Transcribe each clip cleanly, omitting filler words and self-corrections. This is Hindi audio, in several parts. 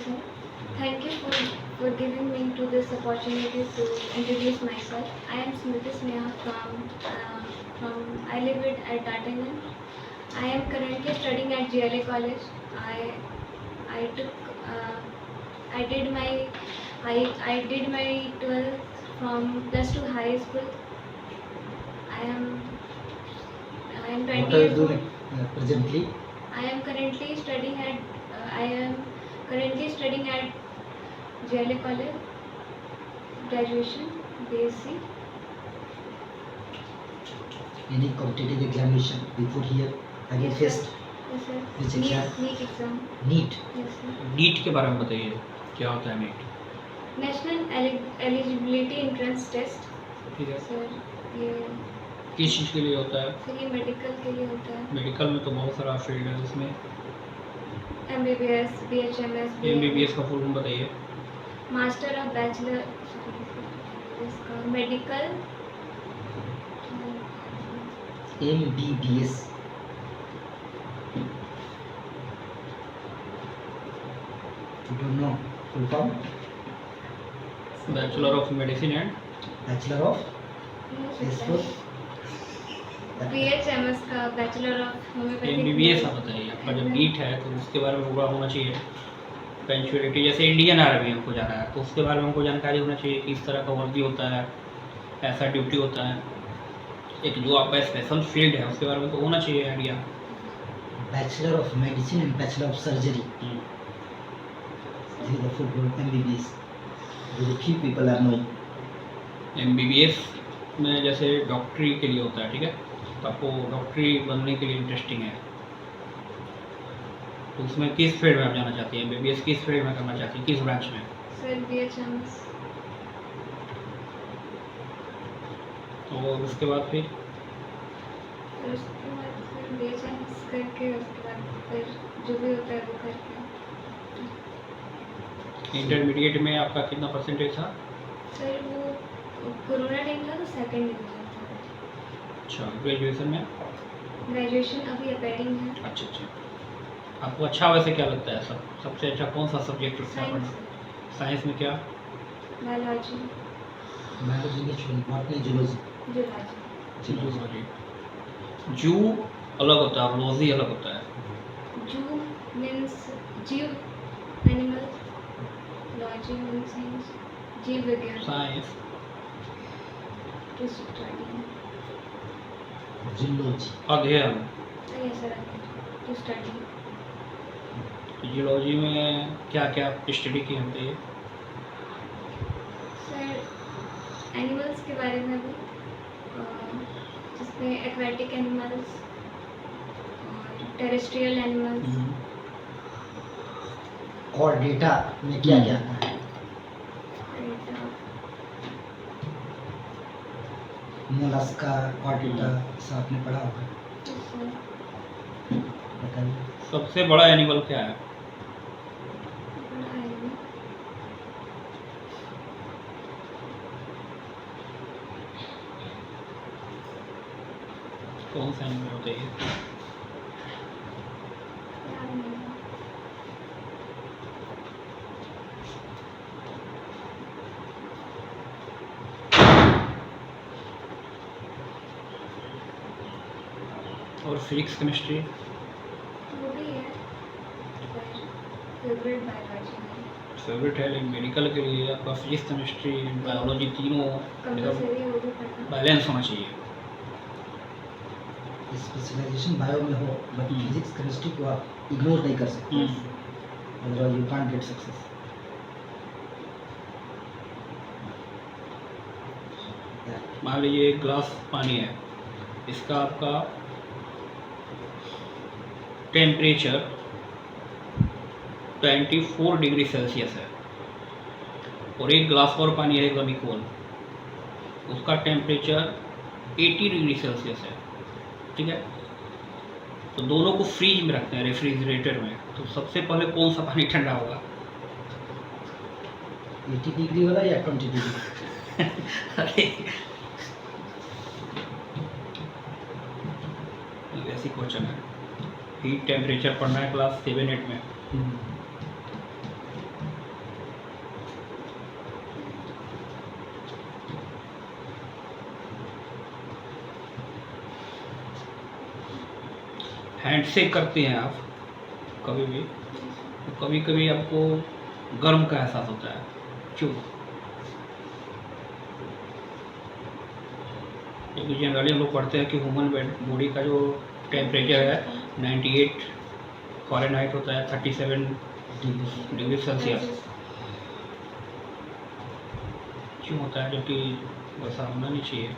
sir. Thank you for giving me to this opportunity to introduce myself. I am Smriti Sneha from I live at Tatangan. I am currently studying at GLA College. I took I did my I did my 12th from plus 2 high school. I am I am 20 What are you years doing old. presently? I am currently studying at GLA College, graduation, BSc. Any competitive examination before here? Have you Yes, faced? sir. Yes, sir. Which exam? NEET exam. NEET. Yes, sir. NEET के बारे में बताइए, क्या होता है NEET? National eligibility entrance test. ठीक है, सर ये किस चीज़ के लिए होता है? सर ये मेडिकल के लिए होता है। मेडिकल में तो बहुत सारा फील्ड है, उसमें MBBS, BHMS, MBBS का फुल फॉर्म बताइए। मास्टर ऑफ बैचलर इसका medical MBBS. You don't know full form? Bachelor of medicine and Bachelor of S for BHMS का बैचलर ऑफ होम्योपैथिक। MBBS आप बताइए। आपका जब नीट है तो उसके बारे में पूरा होना चाहिए, पंक्चुअलिटी। जैसे इंडियन आर्मी हमको जाना है तो उसके बारे में हमको जानकारी होना चाहिए, किस तरह का वर्दी होता है, ऐसा ड्यूटी होता है, एक जो आपका स्पेशल फील्ड है उसके बारे में तो होना चाहिए idea. Bachelor of Medicine and Bachelor of Surgery. This is the full form MBBS. Very few people are knowing. MBBS में जैसे डॉक्टरी के लिए होता है, ठीक है, तो आपको डॉक्टरी बनने के लिए इंटरेस्टिंग है तो उसमें किस फील्ड में आप जाना चाहती हैं? MBBS किस फील्ड में करना चाहती हैं, किस ब्रांच में? Sir BHMS। और उसके बाद फिर फिर उसके बाद फिर BHMS करके उसके बाद फिर जो भी होता है वो करके। इंटरमीडिएट में आपका कितना परसेंटेज था? सर वो कोरोना टाइम था तो सेकंड डिवीजन था। अच्छा, ग्रेजुएशन में? ग्रेजुएशन अभी अपेयरिंग है। अच्छा अच्छा, आपको अच्छा वैसे क्या लगता है, सबसे अच्छा कौन सा सब्जेक्ट लगता है साइंस, पढ़ना? साइंस में क्या? बायोलॉजी, Biology में छोड़ botany, zoology. जूलॉजी। जूलॉजी। जू अलग होता है, लॉजी अलग होता है। जू मीन्स जीव, एनिमल, लॉजी मीन्स साइंस, जीव विज्ञान। Science to study. Zoology. अध्ययन। Yes sir, to study. Zoology में क्या क्या स्टडी की होती है? सर एनिमल्स के बारे में भी, जिसमें एक्वेटिक एनिमल्स और टेरेस्ट्रियल एनिमल्स। और डेटा में क्या क्या आता है? मोलस्का, कॉर्डेटा सब आपने पढ़ा होगा, बताइए। सबसे बड़ा एनिमल क्या है? कौन सा एनिमल होता है? और फिजिक्स केमिस्ट्री? वो भी है, फेवरेट बायोलॉजी है। फेवरेट है, लेकिन मेडिकल के लिए आपका फिजिक्स केमिस्ट्री बायोलॉजी तीनों कंपलसरी वो भी पढ़ना। बैलेंस होना चाहिए। स्पेशलाइजेशन बायो में हो बट फिजिक्स केमिस्ट्री को आप इग्नोर नहीं कर सकते, otherwise you can't get success. मान लीजिए एक ग्लास पानी है, इसका आपका टेम्परेचर 24 डिग्री सेल्सियस है और एक ग्लास और पानी है एकदम इक्वल, उसका टेम्परेचर 80 डिग्री सेल्सियस है, ठीक है, तो दोनों को फ्रीज में रखते हैं रेफ्रिजरेटर में, तो सबसे पहले कौन सा पानी ठंडा होगा? 80 डिग्री वाला या 20 डिग्री? अरे ऐसी क्वेश्चन है, हीट टेम्परेचर पढ़ना है क्लास 7-8 में। एक्सेक करते हैं आप कभी भी, तो कभी कभी आपको गर्म का एहसास होता है। क्यों? क्योंकि जनरली हम लोग पढ़ते हैं कि ह्यूमन बॉडी का जो टेम्परेचर है 98 फ़ारेनहाइट होता है, 37 डिग्री सेल्सियस। क्यों होता है? जबकि वैसा होना नहीं चाहिए।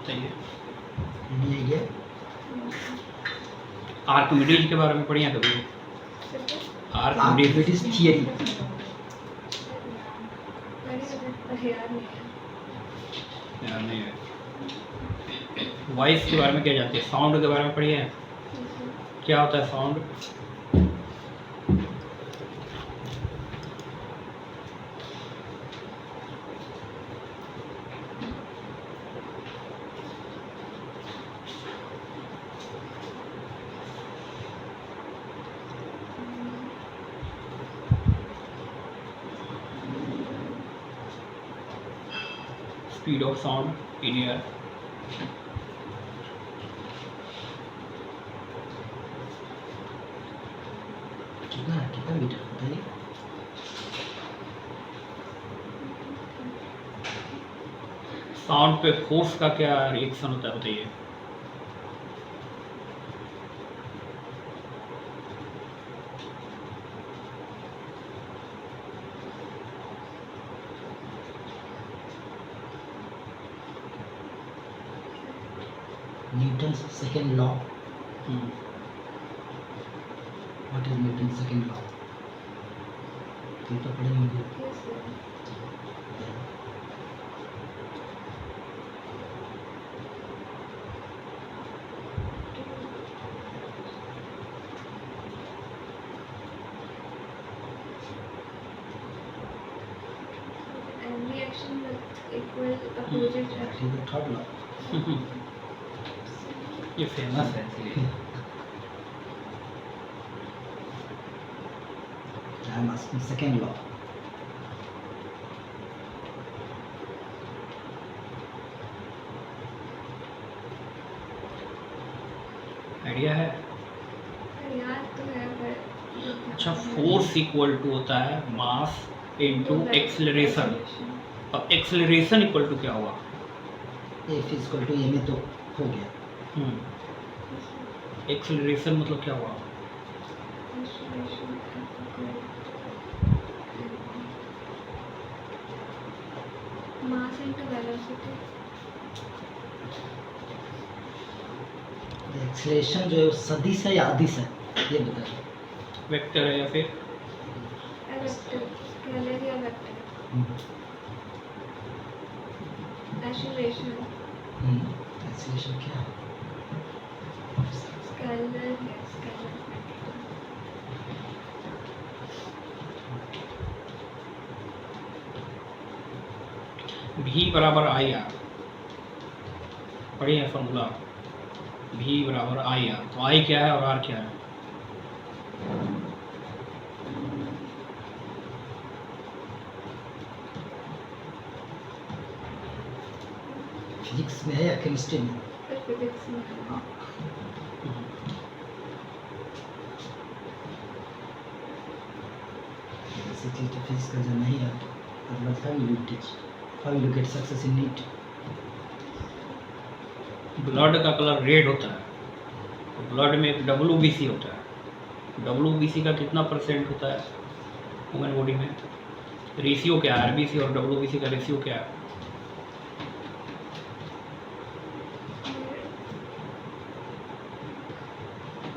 सही है। ये गया आर्किमिडीज के बारे में पढ़िए कभी? Archimedes Archimedes theory. यार नहीं है। वॉइस के बारे में क्या जानते हैं? साउंड के बारे में पढ़िए। क्या होता है sound? Speed of sound in year. कितना मीटर बताइए? साउंड पे फोर्स का क्या रिएक्शन होता है बताइए? Newton second law. Hmm, what is Newton second law? तुम तो पढ़े होंगे। Reaction with equal opposite That reaction. is the third law. ये फेमस है इसलिए। I am asking second law. Idea है? याद तो है पर अच्छा, फोर्स इक्वल टू होता है मास इनटू एक्सेलरेशन। अब एक्सेलरेशन इक्वल टू क्या हुआ? F is equal to m तो हो गया। एक्सेलरेशन मतलब क्या हुआ? Mass into velocity. एक्सेलरेशन जो है वो सदिश है या अदिश है, ये बताइए। वेक्टर है या फिर वेक्टर, स्केलर या वेक्टर। एक्सेलरेशन एक्सेलरेशन क्या है? स्केलर है, स्केलर। V बराबर आई आर। पढ़िए फॉर्मूला, V बराबर आई आर। तो आई क्या है और आर क्या है? फिजिक्स में है या केमिस्ट्री में? फिजिक्स में। हाँ। ऐसी चीज तो फिजिक्स का जब नहीं आता, मतलब how will you teach? How will you get success in NEET? Blood का कलर रेड होता है, तो ब्लड में एक WBC होता है। WBC का कितना परसेंट होता है ह्यूमन बॉडी में? रेशियो क्या है? RBC और WBC का रेशियो क्या है?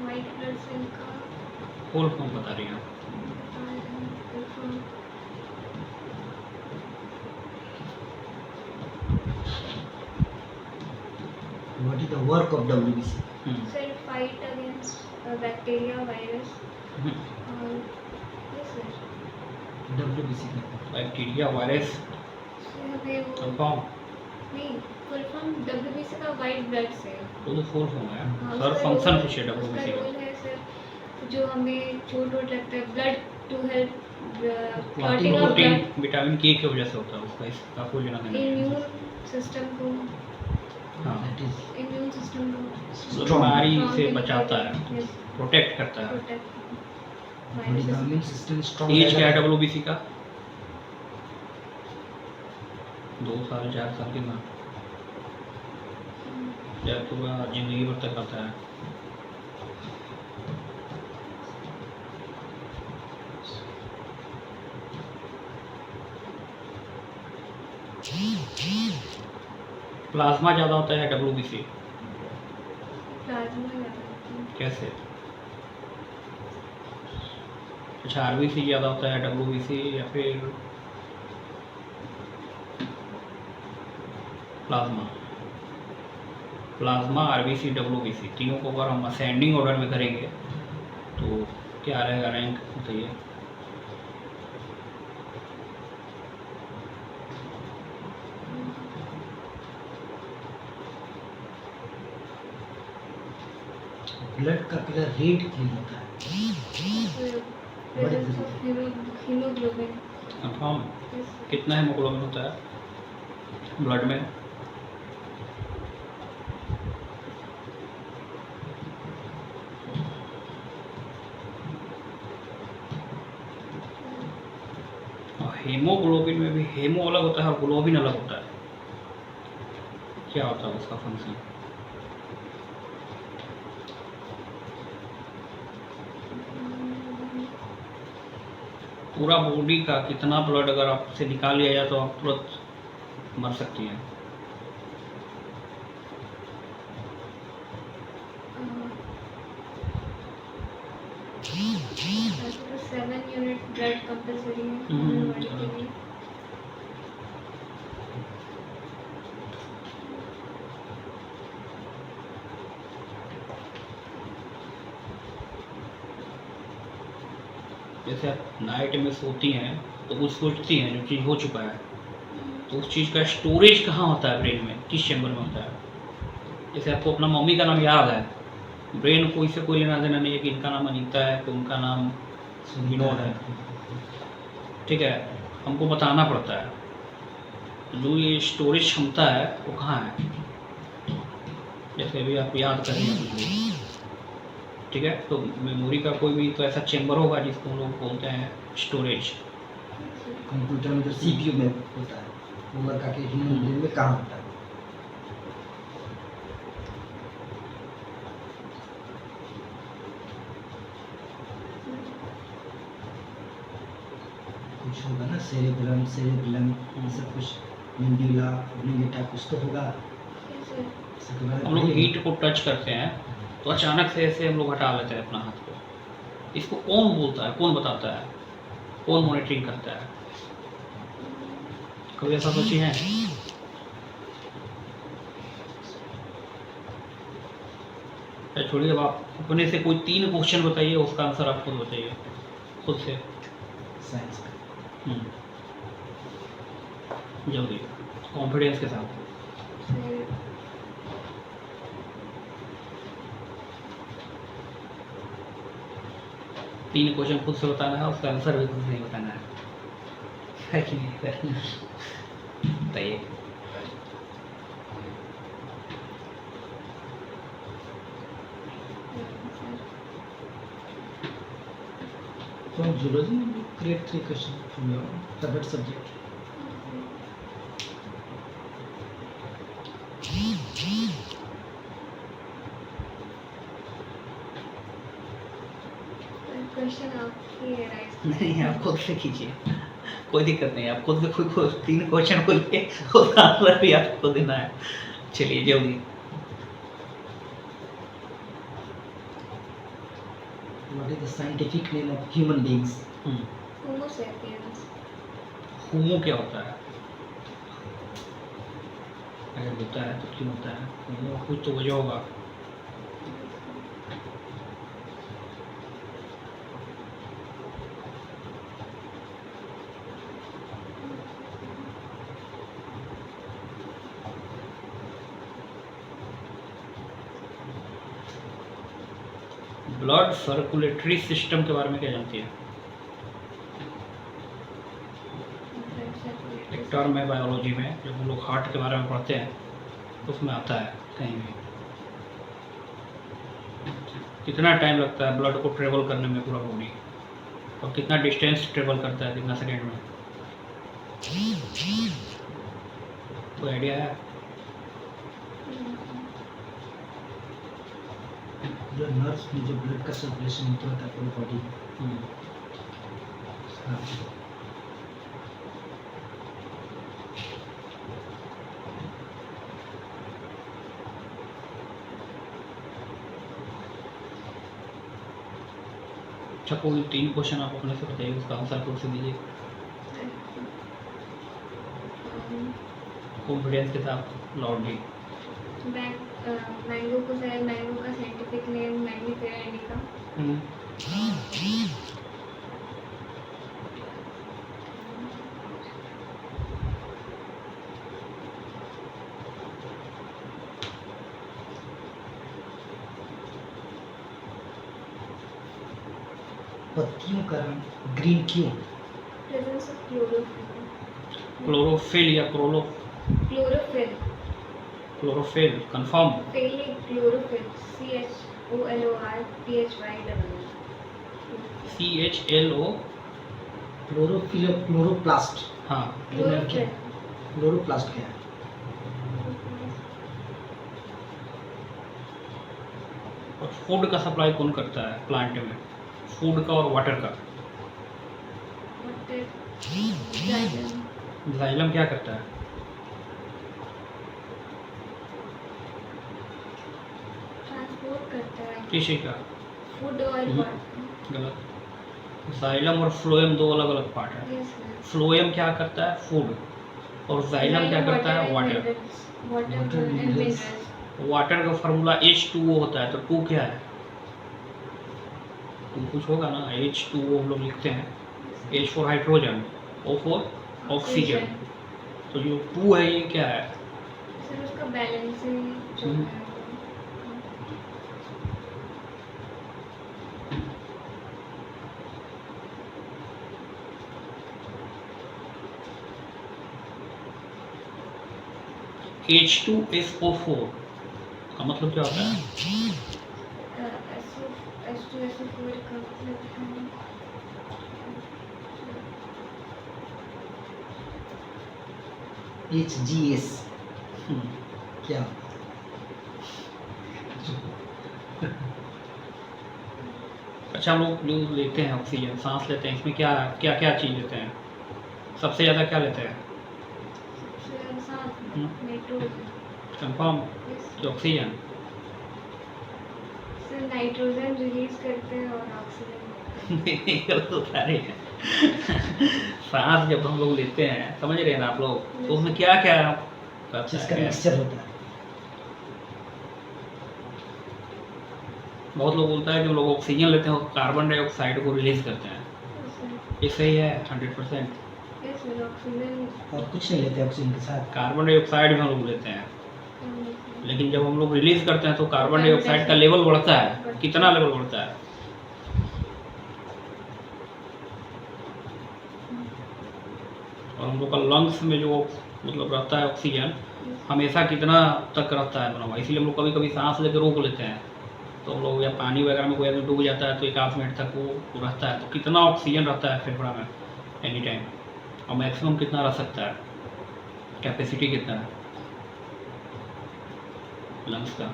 व्हाइट ब्लड सेल का होल फॉर्म बता रही हैं आप। What is the work of WBC? Cell fight against bacteria, virus और यस सर। WBC का बैक्टीरिया, वायरस, हमें वो कंपाउंड, नहीं, फुल फॉर्म WBC का व्हाइट ब्लड सेल। तो फुल फॉर्म है हाँ, सर। उसका फंक्शन रोल- पूछिए उसका WBC का। रोल है सर, जो हमें चोट वोट लगता है, blood to help clotting of protein blood, vitamin के की वजह से होता है उसका, इसका कोई लेना देना नहीं है। immune system को हाँ, That is immune system को strong. बीमारी strong से and बचाता है, yes, प्रोटेक्ट करता है। protect Body viruses. का immune system strong एज क्या है रहेगा। WBC का? 2 साल 4 साल के ना, या तो वह जिंदगी भर तक रहता है। प्लाज्मा ज़्यादा होता है WBC, Plasma ज़्यादा होती है। कैसे? अच्छा, RBC ज़्यादा होता है WBC या फिर प्लाज्मा? प्लाज्मा, RBC, WBC तीनों को अगर हम असेंडिंग ऑर्डर में करेंगे तो क्या रहेगा रैंक बताइए? ब्लड का कलर रेड क्यों होता है? Presence of hemoglobin. Confirm? Yes. कितना हेमोग्लोबिन होता है ब्लड में? और हेमोग्लोबिन में भी हेमो अलग होता है और ग्लोबिन अलग होता है। क्या होता है उसका फंक्शन? पूरा बॉडी का कितना ब्लड अगर आपसे निकाल लिया जाए तो आप तुरंत मर सकती हैं। ऐसे तो 7 यूनिट ब्लड कंपलसरी है ह्यूमन बॉडी के लिए। जैसे आप नाइट में सोती हैं तो कुछ सोचती हैं जो चीज़ हो चुका है, तो उस चीज़ का स्टोरेज कहाँ होता है ब्रेन में, किस चैम्बर में होता है? जैसे आपको अपना मम्मी का नाम याद है, ब्रेन को इससे कोई लेना देना नहीं है कि इनका नाम अनीता है तो उनका नाम विनोद है, ठीक है? हमको बताना पड़ता है। जो ये स्टोरेज क्षमता है वो कहाँ है? जैसे अभी आप याद कर रहे हैं कुछ भी, ठीक है? तो मेमोरी का कोई भी तो ऐसा चैम्बर होगा जिसको हम लोग बोलते हैं स्टोरेज। कंप्यूटर में जो सीपीयू में होता है, वो वर्क आके ह्यूमन ब्रेन में कहाँ होता है? कुछ होगा ना, सेरेब्रम सब कुछ, मेंडुला ऑब्लिंगेटा कुछ तो होगा। इसके बारे में हम लोग पढ़ेंगे। हीट को टच करते हैं तो अचानक से ऐसे हम लोग हटा लेते हैं अपना हाथ को। इसको कौन बोलता है, कौन बताता है, कौन मॉनिटरिंग करता है? कभी ऐसा सोची है? छोड़िए, अब आप अपने से कोई 3 क्वेश्चन बताइए, उसका आंसर आप खुद बताइए खुद से। साइंस का जल्दी, कॉन्फिडेंस के साथ। फिर 3 क्वेश्चन खुद से बताना है, उसका आंसर भी खुद से ही बताना है कि नहीं? बताइए। From zoology, create 3 questions from your favorite subject. Question आपकी है राइट। नहीं, आप खुद से कीजिए, कोई दिक्कत नहीं। आप खुद से कोई 3 क्वेश्चन बोलिए, उसका आंसर भी आपको देना है। चलिए जल्दी। What is the scientific name of human beings? Homo sapiens. Homo क्या होता है? अगर होता है तो क्यों होता है? होमो कुछ तो वजह होगा। ब्लड सर्कुलेटरी सिस्टम के बारे में क्या जानती है? एक टर्म है बायोलॉजी में, जब हम लोग हार्ट के बारे में पढ़ते हैं तो उसमें आता है कहीं भी कितना टाइम लगता है ब्लड को ट्रेवल करने में पूरा बॉडी, और कितना डिस्टेंस ट्रेवल करता है कितना सेकेंड में, कोई आइडिया है? जो नर्व्स में जो ब्लड का सर्कुलेशन होता है पूरी बॉडी में। हाँ। अच्छा, कोई 3 क्वेश्चन आप अपने से बताइए, उसका आंसर खुद से दीजिए कॉन्फिडेंस के साथ लाउडली। मैंगो को मैंगो का साइंटिफिक नेम मैंगनीफेरा इंडिका। पत्तियों का रंग ग्रीन क्यों? Presence of chlorophyll. क्लोरोफिल या chlorophyll chlorophyll confirm? Fail chlorophyll CHOLORPHY। CHLO chlorophyll और क्लोरोप्लास्ट। हाँ, क्लोरोफिल क्लोरोप्लास्ट क्या है? और फूड का सप्लाई कौन करता है प्लांट में? फूड का और वाटर का। जाइलम क्या करता है? ट्रांसपोर्ट करता है किस चीज़ का? फूड और वाटर। गलत। जाइलम और फ्लोएम दो अलग अलग पार्ट है। फ्लोएम क्या करता है? फूड। और जाइलम क्या करता है? Water. Water and minerals। Minerals. Water का फार्मूला H2O होता है, तो 2 क्या है? 2 कुछ होगा ना, H2O हम लोग लिखते हैं। H for hydrogen, O for oxygen. तो जो 2 है ये क्या है? सर उसका बैलेंसिंग जो हम्म। है H2SO4 का मतलब क्या होता है? H2SO4 का मतलब है HGS हम्म, क्या? अच्छा, हम लोग जो लेते हैं ऑक्सीजन, सांस लेते हैं, इसमें क्या क्या क्या चीज़ लेते हैं? सबसे ज़्यादा क्या लेते हैं? नाइट्रोजन। कंफर्म कि ऑक्सीजन? सर नाइट्रोजन रिलीज करते हैं और ऑक्सीजन। गलत बता रहे हैं। सांस जब हम लोग लेते हैं, समझ रहे हैं ना आप लोग, तो उसमें क्या क्या करता जिसका है? मिक्सचर होता है। बहुत लोग बोलता है कि हम लोग ऑक्सीजन लेते हैं और कार्बन डाइऑक्साइड को रिलीज करते हैं। ये सही है 100%। ऑक्सीजन और कुछ नहीं लेते ऑक्सीजन के साथ। कार्बन डाइऑक्साइड भी हम लोग लेते हैं, लेकिन जब हम लोग रिलीज करते हैं तो कार्बन डाइऑक्साइड का लेवल बढ़ता है। कितना लेवल बढ़ता है? और हम लोग का लंग्स में जो मतलब रहता है ऑक्सीजन, हमेशा कितना तक रहता है बना हुआ। इसलिए हम लोग कभी कभी सांस लेकर रोक लेते हैं, तो हम लोग या पानी वगैरह में कोई आदमी डूब जाता है तो 1 मिनट तक वो रहता है। तो कितना ऑक्सीजन रहता है फेफड़ा में एनी टाइम, और मैक्सिमम कितना रह सकता है? कैपेसिटी कितना है लंग्स का?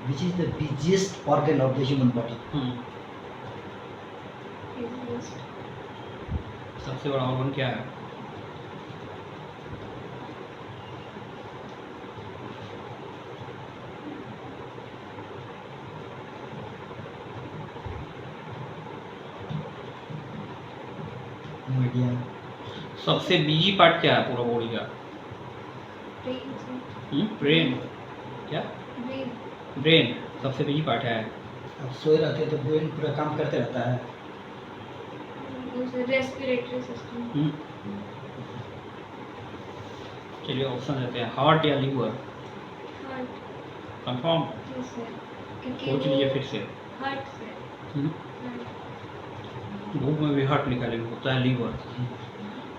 Which is the busiest organ of the human body? सबसे बड़ा ऑर्गन क्या है? मीडिया। सबसे बिजी पार्ट क्या है पूरा बॉडी का? ब्रेन। क्या? ब्रेन सबसे बिजी पार्ट है। अब सोए रहते हैं तो ब्रेन पूरा काम करते रहता है। Respiratory system. चलिए ऑप्शन देते हैं, हार्ट या liver? Heart. Confirm? Yes sir. सोच लीजिए फिर से। हार्ट से। हम्म, हार्ट। भूख में भी हार्ट निकालेंगे, होता है लीवर।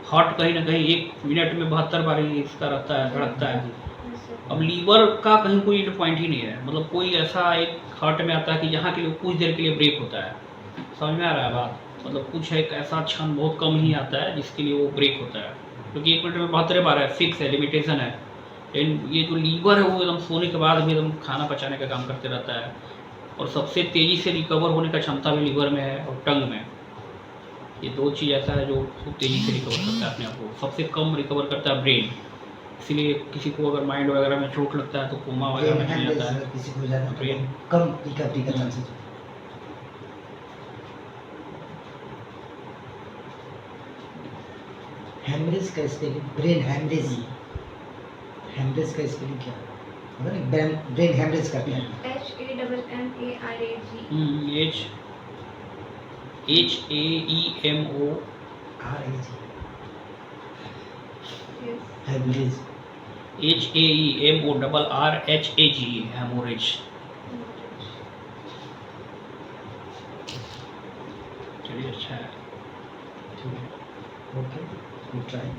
हार्ट कहीं ना कहीं 1 मिनट में 72 बार इसका रहता है, धड़कता है। Yes, sir. अब लीवर का कहीं कोई पॉइंट ही नहीं है, मतलब कोई ऐसा एक हार्ट में आता है कि जहाँ के लिए कुछ देर के लिए ब्रेक होता है। समझ में आ रहा है बात? मतलब कुछ एक ऐसा क्षण बहुत कम ही आता है जिसके लिए वो ब्रेक होता है, क्योंकि 1 मिनट में 72 बार है, फिक्स है, लिमिटेशन है। लेकिन ये जो लीवर है वो एकदम सोने के बाद भी एकदम खाना पचाने का काम करते रहता है, और सबसे तेज़ी से रिकवर होने का क्षमता भी लीवर में है और टंग में। ये 2 चीज़ ऐसा है जो खूब तेज़ी से रिकवर करता है अपने आप को। सबसे कम रिकवर करता है ब्रेन, इसीलिए किसी को अगर माइंड वगैरह में चोट लगता है तो कोमा वगैरह में चले जाता है। किसी को हो जाता है ब्रेन तो कम रिकवरी का चांसेस। हेमरेज का स्पेलिंग, ब्रेन हेमरेज, हेमरेज का स्पेलिंग क्या है? ब्रेन हेमरेज करते हैं। HAMMARAG. HAEMO Yes. Haemorrhage. HAEMORRHAG haemorrhage. चलिए अच्छा है। ठीक है, ओके, गुड ट्राई।